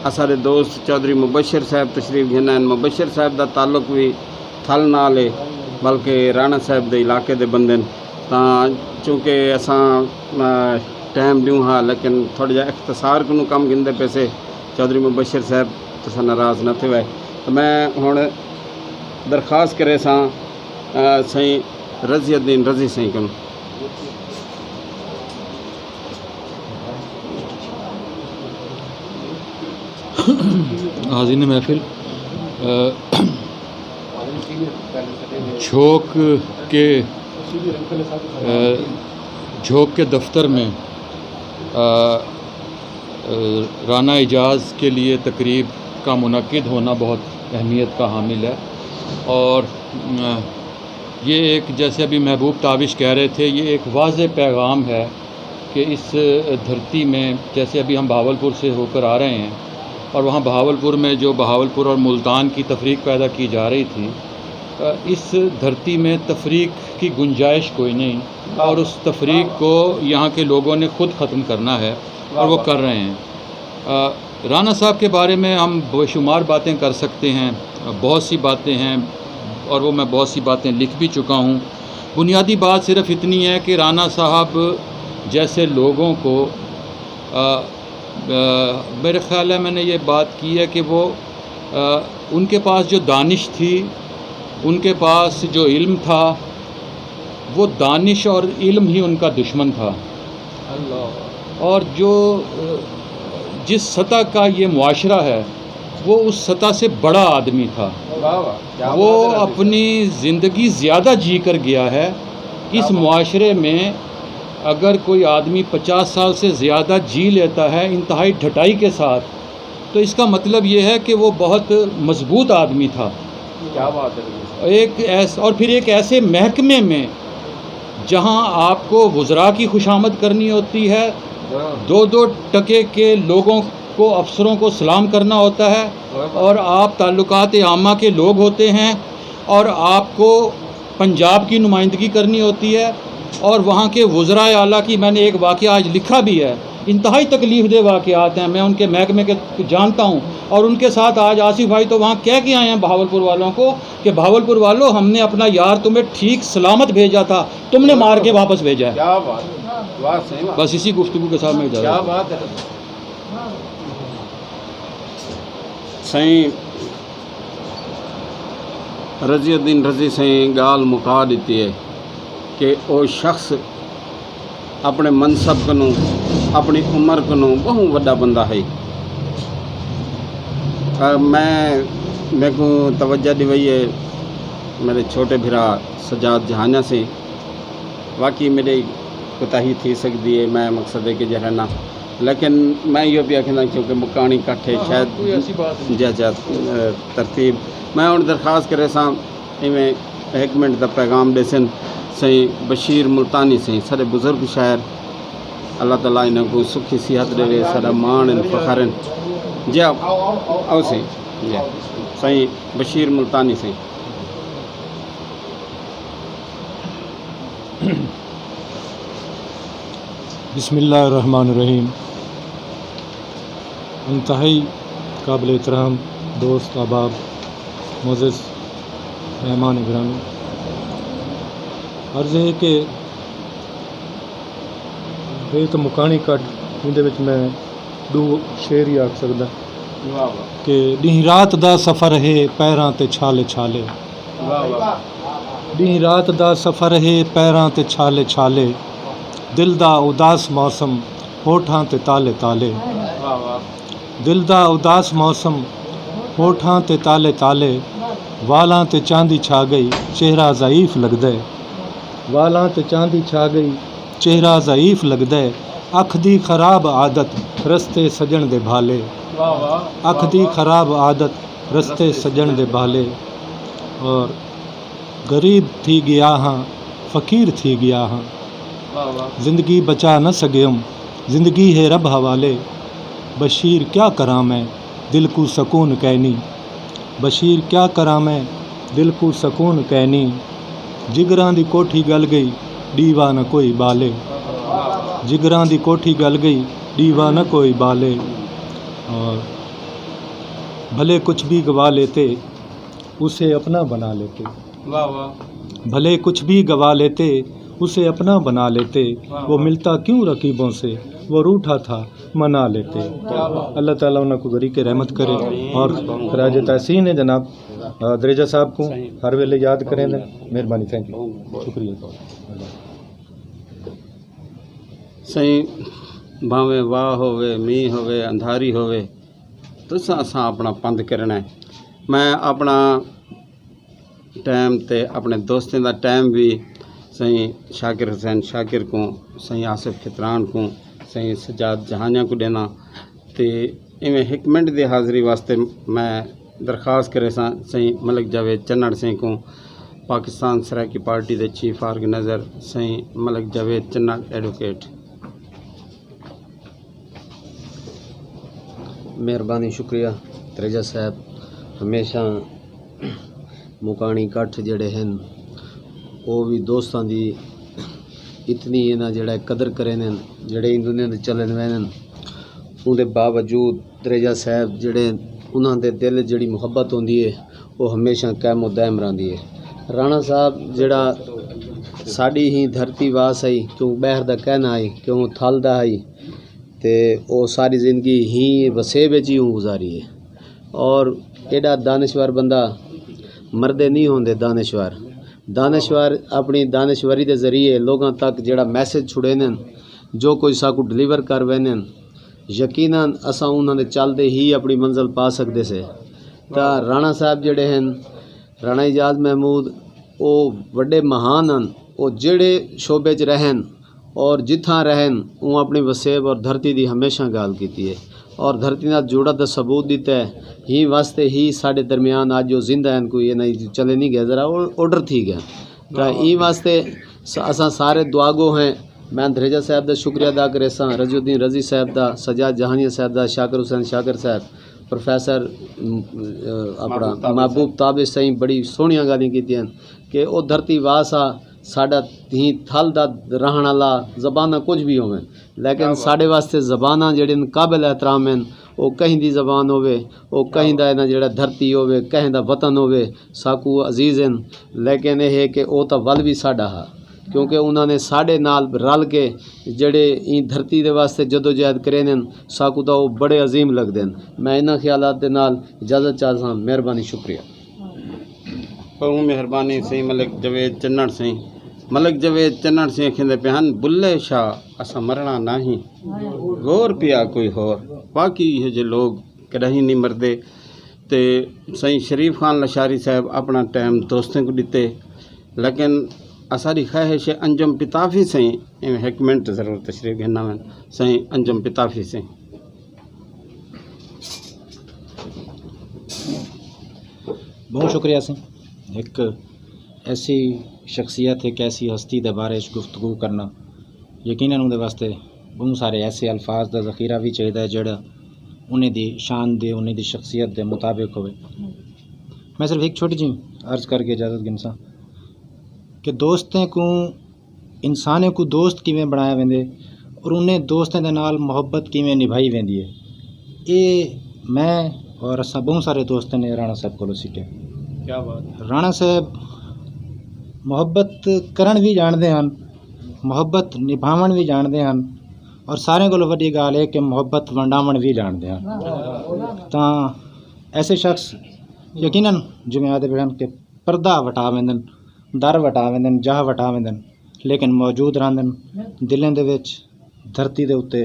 सारे दोस्त चौधरी मुबशर साहब तशरीफ घेना। मुबशर साहब का ताल्लुक भी थल नाल है, बल्कि राणा साहब के इलाके के बंदे तां चूँकि असां टाइम ॾियूं हाँ, लेकिन थोड़ा जा इख्तिसार को कम गिनते पैसे चौधरी मुबशर साहब तुसां नाराज़ न थियो है। तो मैं हुण दरख्वास्त करे सां सही रज़ियुद्दीन रज़ी सही को। हाज़िन महफिल, झोंक के दफ्तर में राना एजाज के लिए तकरीब का मुनक्किद होना बहुत अहमियत का हामिल है। और ये एक, जैसे अभी महबूब ताबिश कह रहे थे, ये एक वाज़ेह पैगाम है कि इस धरती में, जैसे अभी हम बहावलपुर से होकर आ रहे हैं और वहाँ बहावलपुर में जो बहावलपुर और मुल्तान की तफरीक पैदा की जा रही थी, इस धरती में तफरीक की गुंजाइश कोई नहीं और उस तफरीक को यहाँ के लोगों ने ख़ुद ख़त्म करना है और वो कर रहे हैं। राना साहब के बारे में हम बेशुमार बातें कर सकते हैं, बहुत सी बातें हैं और वो मैं बहुत सी बातें लिख भी चुका हूँ। बुनियादी बात सिर्फ इतनी है कि राना साहब जैसे लोगों को मेरे ख़्याल है मैंने ये बात की है कि वो उनके पास जो दानिश थी, उनके पास जो इल्म था, वो दानिश और इल्म ही उनका दुश्मन था। और जो जिस सतह का ये मुआशरा है, वो उस सतह से बड़ा आदमी था। वो अपनी ज़िंदगी ज़्यादा जी कर गया है। इस मुआशरे में अगर कोई आदमी 50 साल से ज़्यादा जी लेता है इंतहाई ढटाई के साथ, तो इसका मतलब ये है कि वो बहुत मजबूत आदमी था। क्या बात है। और फिर एक ऐसे महकमे में जहाँ आपको वज़रा की खुशामद करनी होती है, 2-2 टके के लोगों को, अफसरों को सलाम करना होता है, और आप ताल्लुकात आमा के लोग होते हैं और आपको पंजाब की नुमाइंदगी करनी होती है, और वहाँ के वज़रा आला की मैंने एक वाक़या आज लिखा भी है, इंतहाई तकलीफ़ दे वाक़यात हैं। मैं उनके महकमे के जानता हूँ और उनके साथ आज आसिफ भाई तो वहाँ कह के आए हैं बहावलपुर वालों को कि बहावलपुर वालों, हमने अपना यार तुम्हें ठीक सलामत भेजा था, तुमने मार के वापस भेजा है। क्या बात, बस इसी गुफ्तगू के साथ मैं जा रहा हूँ। क्या बात है। सही रज़ियुद्दीन रज़ी सही गाल मुका दी है कि वो शख्स अपने मनसब को, अपनी उम्र को बहुत बड़ा बंदा है। मेरे को तवज्जो दी वही है मेरे छोटे भिरा सजाद जहाना से। वाकई मेरी कोताही थी सकती है, मैं मकसद है कि जहना, लेकिन मैं ये भी आखना क्योंकि मुकानी कट्ठे शायद जैसा तरतीब मैं उन दरख्वास्त करे सां इवें 1 मिनट का पैगाम देसन सही बशीर मुल्तानी सही सारे बुजुर्ग शायर, अल्लाह ताला इन्हें को सुखी सेहत दे, सारा मान फ़खर जी आओ सही जी सही बशीर मुल्तानी सही। बिस्मिल्लाहिर्रहमानिर्रहीम। इंतहाई काबिल एहतराम दोस्त अहबाब मोअज़्ज़ज़ मेहमान गिरामी, अर्ज़ है कि ये तो मुकानी कट इहदे विच मैं 2 शेर ही आख सकदा कि ॾींहुं रात दा सफ़र है पैरां ते छाले छाले, ॾींहुं रात दा सफ़र है पैरां ते छाले छाले, दिल दा उदास मौसम होठां ते ताले ताले, दिल दा उदास मौसम होठां ते ताले ताले, वालां ते चांदी छा गई चेहरा ज़ईफ़ लगदा है, वालां ते चांदी छा गई चेहरा ज़ईफ़ लगदा है, अख दी खराब आदत रस्ते सजण दे भाले, अख दी खराब आदत रस्ते सजण दे भाले, और गरीब थी गया हाँ फ़कीर थी गया हाँ, ज़िंदगी बचा न सघियुम ज़िंदगी है रब हवाले, बशीर क्या करा मैं दिल को सकून कहनी, बशीर क्या करा मैं दिल को सकून कहनी, जिगरां दी कोठी गल गई डीवा न कोई बाले, जिगरां दी कोठी गल गई डीवा न कोई बाले, और भले कुछ भी गवा लेते उसे अपना बना लेते। वाह वाह। भले कुछ भी गवा लेते उसे अपना बना लेते, वो मिलता क्यों रकीबों से, वो रूठा था मना लेते। अल्लाह ताला उनको गरी के रहमत करे और खराज तहसीन है जनाब दरेजा साहब को हर वेले याद करें। मेहरबानी, थैंक यू, शुक्रिया। सही भावें वाह होवे मींह होवे अंधारी होवे तुसां असां अपना पंध करना है। मैं अपना टाइम ते अपने दोस्तों का टाइम भी सही शाकिर हुसैन शाकिर को, सही आसिफ खितरान को, सही सजाद जहानिया को देना ते इवें हिक मिनट की हाज़री वास्ते मैं दरख्वास्त करे सां सही मलिक जावेद चन्नड़ सिंह को, पाकिस्तान सराकी पार्टी के चीफ ऑर्गेनाइज़र सही मलिक जावेद चन्नड़ एडवोकेट। मेहरबानी, शुक्रिया तरेजा साहब। हमेशा मुकानी कट्ठ जड़े हैं वो भी दोस्तों की इतनी इन्हें जड़ा कदर करें जड़े इन दुनिया के चलन वैन उनके बावजूद तरेजा साहब जड़े उन्होंने दिल जी मुहब्बत होंदी है वो हमेशा कायम दायम रही है। राणा साहब जड़ा साड़ी ही धरती वास आई क्यों बहर का कहना आई क्यों थल दा आई ते वो सारी ज़िंदगी ही वसेब ही गुजारी है। और एडा दानश्वर बंदा मरदे नहीं होंदे। दानश्वर अपनी दानश्वरी के जरिए लोगों तक जड़ा मैसेज छुड़े न जो कोई साकू डिलीवर कर वैन यकीनन असा उन्होंने चलते ही अपनी मंजिल पा सकते से। तो राणा साहब जड़े हैं राणा एजाज महमूद वो बड़े महान हैं। वो जेड़े शोबे च रहन और जिथा रहन वो अपनी वसेब और धरती की हमेशा गाल की है और धरती नाल जुड़ा दा सबूत दिता है। ही वास्ते ही साढ़े दरमियान आज जो जिंदा हैं कोई नहीं चले नहीं गया जरा ऑर्डर थी गया। तो ई वास्ते असा सारे दुआगो हैं। मैं दरेजा साहब का शुक्रिया अदा करे सा, रजीउद्दीन रजी साहब का, सजाद जहानिया साहब का, शाकिर हुसैन शाकिर साहब, प्रोफैसर अपना महबूब ताबिश सही बड़ी सोहनिया गल्लां कीतियां कि वो धरती वास आ साडा ही थल दा रहण वाला ज़बाना कुछ भी होवे लेकिन साढ़े वास्ते ज़बाना जेड़े काबिल एहतराम हैं वो कहीं दी ज़बान होवे वो कहीं दा ना जेड़ा धरती होवे कहीं दा वतन होवे साकू अजीज़ हैं। लेकिन यह है कि वो तो वल भी साडा हा क्योंकि उन्होंने साढ़े नाल रल के जड़े ई धरती दे वास्ते जदोजहद करे न साकू तो वो बड़े अजीम लगते हैं। मैं इन्हां ख्यालात दे नाल इजाज़त चाहता। मेहरबानी, शुक्रिया। बहु मेहरबानी सही मलिक जावेद चन्नड़ सिंह। मलिक जावेद चन्नड़ सिंह कहते पे हैं बुल्ले शाह असा मरना नहीं गौर पिया कोई होर बाकी ये जो लोग कहीं नहीं मरते। तो सही शरीफ खान लशारी साहब अपना टाइम दोस्तों को दिते लेकिन असारी ख्वाहिश है अंजुम पिताफी सही एक मिनट ज़रूर तशरीफ़ घना में सही अंजुम पिताफी से। बहुत शुक्रिया सिंह। एक ऐसी शख्सियत एक ऐसी हस्ती के बारे गुफ्तगू करना यकीनन उनके वास्ते बहुत सारे ऐसे अल्फाज का ज़ख़ीरा भी चाहिए जोड़ा उन्हें दी शान दे उन्हें दी शख्सियत के मुताबिक होवे। मैं सिर्फ एक छोटी जी अर्ज़ करके इजाज़त गिनसा कि दोस्तें को इंसाने को दोस्त किवें बनाया वेंदे और उन्हें दोस्तों के नाल मुहब्बत किवें निभाई वेंदी है ये मैं और असा बहुत सारे दोस्तों ने राणा साहब को सीखे। क्या बात। राणा साहब मुहब्बत करन भी जानते हैं मुहब्बत निभावन भी जानते हैं और सारे को वड्डी गाल है कि मुहब्बत वंडावन भी जानते हैं। तो ऐसे शख्स यकीनन जिवें आदे बैठन के पर्दा वटा वेंदन दर वटा वेंदन जाह वटा वेंदन लेकिन मौजूद रहंदन दिलें दे विच धरती दे उत्ते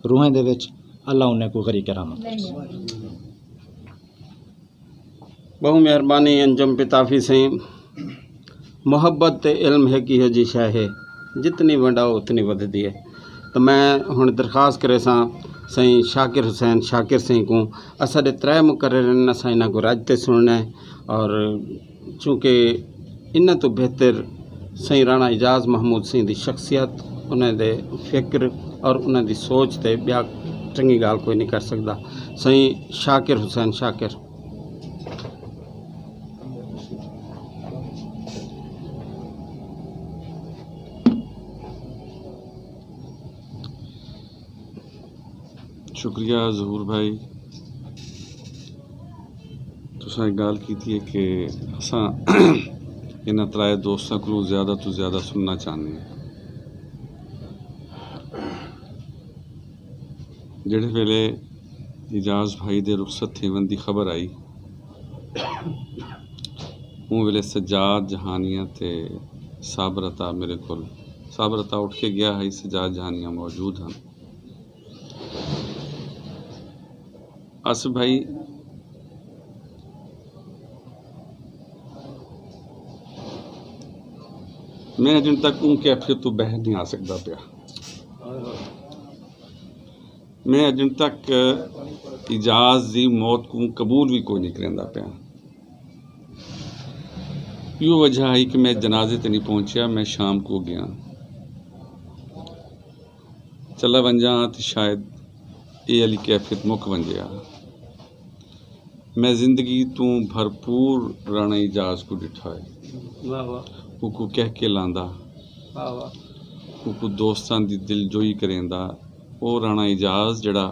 रूहें दे विच। अल्लाह उन्हें को करी करामत। बहु मेहरबानी अंजुम पिताफी सही। मुहब्बत ते इल्म है कि जी शह है जितनी वंडाओ उतनी वधदी है। तो मैं हुण दरख्वास्त करे सां सही शाकिर हुसैन शाकिर सिंह को असाडे 3 मुकर्रर असां इन्हां को राजते सुनना है और चूँकि इन तो बेहतर सही राणा एजाज महमूद सिंह की शख्सियत उन्हें दे फिक्र और उन्हें दी सोच ते ब्या चंगी गाल कोई नहीं कर सकता। सही शाकिर हुसैन शाकिर। शुक्रिया ज़हूर भाई। तुसां एक गाल की है कि असां इन्हां त्राए दोस्तां को ज़्यादा तो ज़्यादा सुनना चाहते हैं। जिहड़े वेले इजाज़ भाई दे रुखसत थीवन दी खबर आई उन वेले सजाद जहानिया ते साबरता मेरे को साबरता उठ के गया है, सजाद जहानिया मौजूद हैं। आसिफ भाई मैं अजन तक उन कैफियत तो बहर नहीं आ सकता पिया। मैं अजन तक इजाज़ दी मौत को कबूल भी कोई नहीं करेंदा पिया। यो वजह है कि मैं जनाजे ते नहीं पहुंचा, मैं शाम को गया चला वंजा तो शायद ये अली कैफियत मुक वंजिया। मैं जिंदगी तू भरपूर राणा इजाज़ को डिठा है, उको कह के लांदा, उको दोस्तां दी दिलजोई करेंदा। वो राणा इजाज़ जड़ा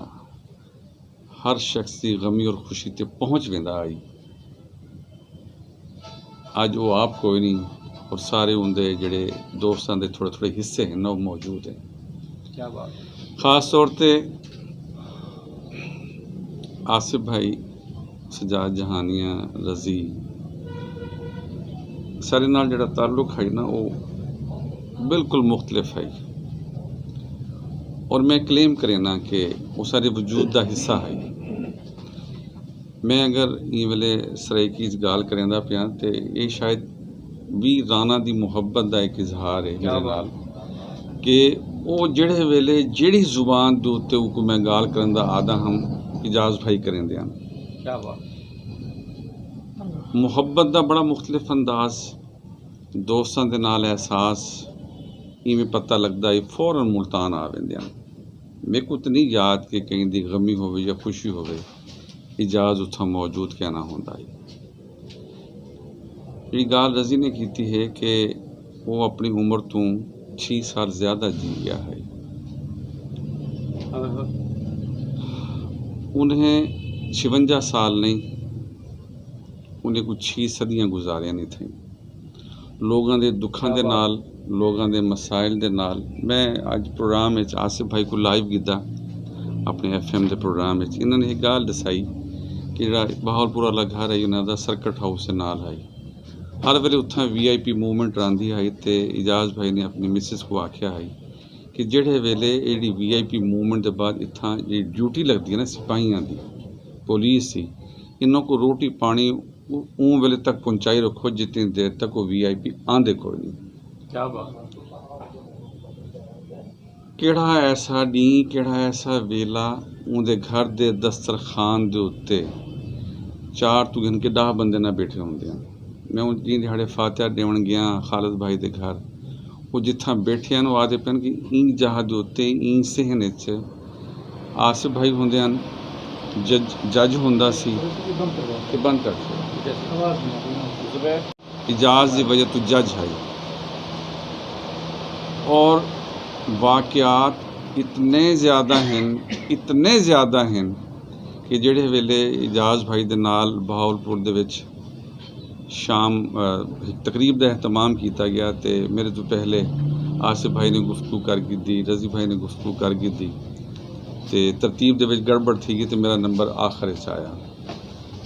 हर शख्स की गमी और खुशी ते पहुँच वेंदा आई। अज वो आप कोई नहीं और सारे उनके जड़े दोस्तां दे थोड़े थोड़े हिस्से हैं वो मौजूद हैं। क्या बात। खास तौर पे आसिफ भाई, सजाद जहानिया, रजी सारे नाल जड़ा ताल्लुक है ना वो बिल्कुल मुख्तलिफ है और मैं क्लेम करे ना कि वो सारे वजूद का हिस्सा है। मैं अगर ये वेले सराइकी गाल करेंदा पिया तो ये शायद भी राना दी मुहब्बत का एक इजहार है मेरे नाल कि वो जेड़े वेले जेड़ी जुबान दे उत्ते उको मैं गाल करन दा आदा हम इजाज़ भाई करेंदे हैं। क्या बात। मुहब्बत का बड़ा मुख्तलिफ अंदाज, दोस्तों के नाल एहसास इवें पता लगता है फौरन मुल्तान आ वेंदे हैं। मेरे को तो नहीं याद कि कहीं दी गमी हो या खुशी हो इजाज़ उत्थां मौजूद क्या ना होंदा है। ये गाल रजी ने की है कि वो अपनी उम्र तो 6 साल ज़्यादा जी गया है। उन्हें 56 साल नहीं, उन्हें कुछ 6 सदियां गुजारिया नहीं थी लोगों के दुखों के नाल, लोगों के मसाइल के नाल। मैं अज प्रोग्राम में आसिफ भाई को लाइव किया अपने FM के प्रोग्राम में, इन्होंने एक गाल दसाई कि जरा बहावलपुर वाला घर है उन्होंने सर्किट हाउस के नाल है, हर वेले उत्थां VIP मूवमेंट आंदी है। तो इजाज़ भाई ने अपनी मिसिस को आख्या है कि जेड़े वेले ये VIP मूवमेंट के बाद इत्थां जी ड्यूटी लगती है ना सिपाहियों की, पुलिस की, इन्हों को रोटी पानी ऊँ वेले तक पहुँचाई रखो जितनी देर तक वो VIP आंदे कोई नहीं। क्या बात। केड़ा ऐसा डी, केड़ा ऐसा वेला उनके घर दे दस्तरखान दे उत्ते 4 तो गिन के 10 बंदे ना बैठे होंगे हैं। मैं उन जी दिहाड़े फातिहा देवन गया खालिद भाई के घर, वो जिथा बैठे हैं वो आदे पैन कि इंग जहा दे उत्ते इंग सहने च आसिफ भाई होंदे हैं, जज होंदा सी कि बंद कर इजाज़ की वजह तो जज है। और वाक़यात इतने ज़्यादा हैं कि जेड़े वेले इजाज़ भाई दे नाल बहावलपुर दे विच शाम तकरीब का एहतमाम किया गया तो मेरे तो पहले आसिफ भाई ने गुफ्तगू कर दी, रजी भाई ने गुफ्तगू कर दी तो तरतीब दे विच गड़बड़ थी गई तो मेरा नंबर आखिर च आया।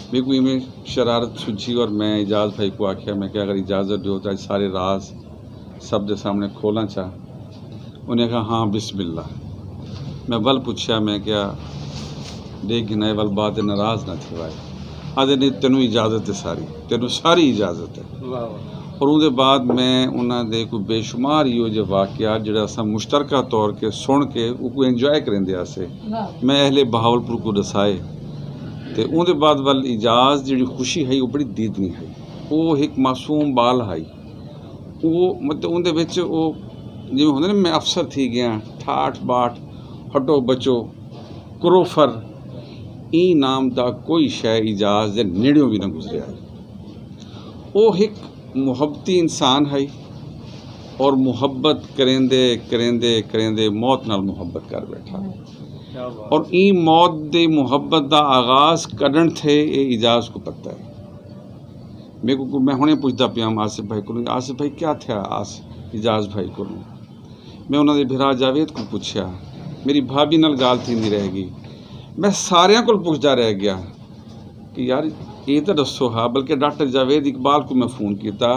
मेरे को इवें शरारत सूझी और मैं इजाज़ भाई को आख्या, मैं क्या अगर इजाज़त दो तो सारे राज सब दे सामने खोलना चाह। उन्हें कहा हाँ बिस्मिल्लाह। मैं वल पूछा, मैं क्या देख गिनाए वाल बात नाराज़ ना थे वाए आदे नहीं तेनों इजाज़त है, तेनों सारी इजाज़त है। और उसके बाद मैं उन्होंने कोई बेशुमार ही जो वाक़यात जो अस मुश्तरका तौर के सुन के उसको इंजॉय करेंदे आसे मैं अहले बहावलपुर को दसाए। तो उसके बाद वाल इजाज़ जी खुशी है वो बड़ी दीदनी है, वो एक मासूम बाल है, वो मतलब उनके विच वो जिवें होंदे ना मैं अफसर थी गया ठाठ बाट हटो बचो क्रोफर ई नाम का कोई शय इजाज़ के नेड़ों भी ना गुजरिया। वो एक मुहब्बती इंसान है और मुहब्बत करेंदे करेंदे करेंदे मौत नाल मुहब्बत कर बैठा। और ई मौत दे मुहब्बत का आगाज़ कदन थे ये इजाज़ को पता है। मेरे को मैं हुणे पुछदा पिया आसिफ भाई को, आसिफ भाई क्या था इजाज भाई को। मैं उन्होंने भिरा जावेद को पूछा, मेरी भाभी नाल गाल थी नहीं रह गई, मैं सारियां को पुछदा रह गया कि यार ये तो दसो हाँ। बल्कि डॉक्टर जावेद इकबाल को मैं फ़ोन किया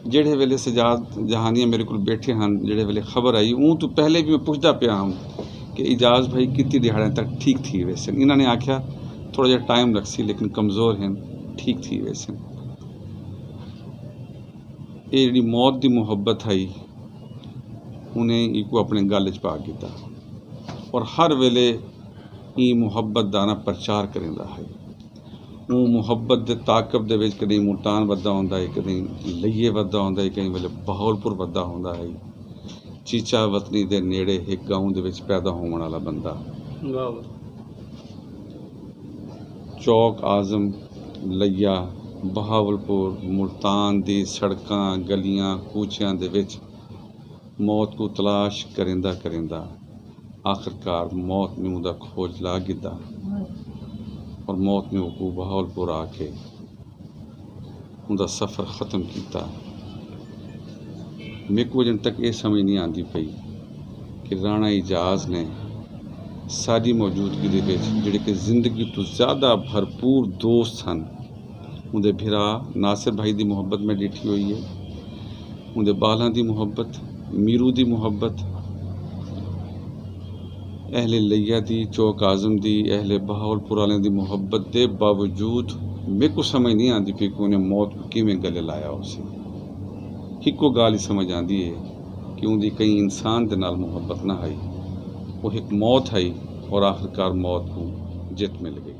जेड़े वेले सजाद जहानिया मेरे को बैठे हैं, जेड़े वेले खबर आई ऊँ तो पहले भी मैं पुछदा पिया हूँ कि इजाज भाई कितनी दिहाड़े तक ठीक थी वैसे। इन्होंने आख्या थोड़ा जहा टाइम लग सी लेकिन कमज़ोर हैं, ठीक थी वैसे। ये जी मौत की मुहब्बत आई उन्हें इको अपने गल च पा किया और हर वेले ये मुहब्बत का ना प्रचार करेंदा है। वो मुहब्बत के ताकब दे विच कदी मुल्तान वधा होंदा है, कदी लइए वधा होंदा है, कई वेले बहावलपुर वधा होंदा है। चीचा वतनी दे नेड़े एक गाँव दे विच पैदा होने वाला बंदा। चौक आजम लइया बहावलपुर मुल्तान दी सड़कां गलियां कूचियां दे विच मौत को तलाश करेंदा करेंदा आखिरकार मौत में उदा खोज ला गिदा और मौत में वो बहावलपुर आके उदा सफ़र ख़त्म किया। मेरे को अजन तक ये समझ नहीं आती पई कि राणा इजाज ने सारी मौजूदगी दे विच जिहड़े कि जिंदगी तो ज़्यादा भरपूर दोस्त हैं, उनके भिरा नासिर भाई की मुहब्बत में डिठी हुई है, उनके बालां की मुहब्बत, मीरू की मुहब्बत, अहले लइया दी, चौक आजम दी, अहले बहावलपुर वाले की मुहब्बत के बावजूद मेरे को समझ नहीं आती पई कि उन्हें मौत को किवें गले लाया। उसे इको गाल ही समझ आती है कि उनकी कई इंसान के नाल मुहब्बत ना आई, वो एक मौत आई और आखिरकार मौत को जित मिल गई।